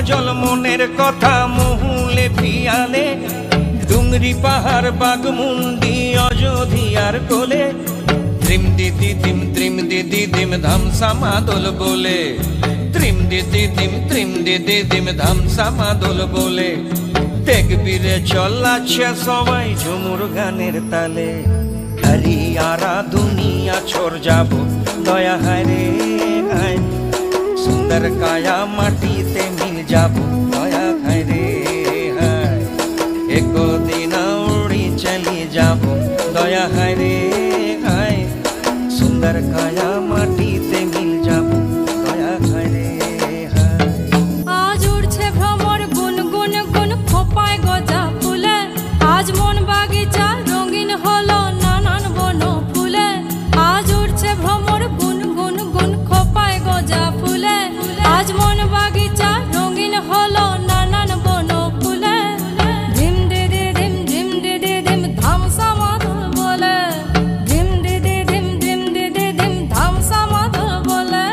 জল মনের কথা মহুলে পিয়ালে ডুংরি পাহাড় বাগমুন্ডি অযোধ্যার কোলে ত্রিম দিদি দিম ধামসা মাদল বলে ত্রিম দিদি দিম ধামসা মাদল বলে দেখবি রে চলাচ্ছে সবাই ঝুমুর গানের তালে হরিয়ারা দুনিয়া ছোড় যাব দয়া হায় রে হায় सुंदर काया माटीते मिल जाबो दया खाय रे हाय एको दिन उड़ी चली जाबो दया हाय रे हाय सुंदर काया माटीते मिल जाबो दया खाय रे हाय आज उड़छे भ्रमर गुन गुन गुन खोपाय गजा फुले आज मन बागिचा रंगीन हलो नानान बन फुले आज उड़छे भ्रमर गुन गुन गुन खोपाय गजा फुले आज मन बागिचा रंगीन हलो नानान बन फुले धिम दिदी धिम ধামসা মাদল বলে ধিম দিদি ধিম ধামসা মাদল বলে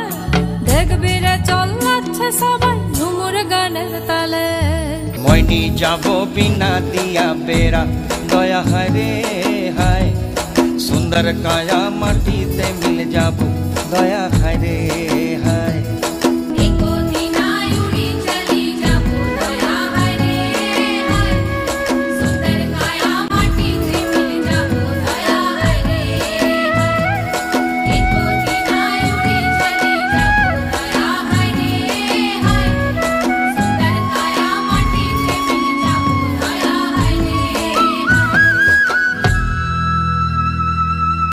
দেখবি রে চলাচ্ছে সবাই ঝুমুর গানের তালে মইনি যাব বিনা দিয়া বেড়া দয়া হায় রে হায় সুন্দর কায়া মাটিতে মিল যাব দয়া হায় রে হায়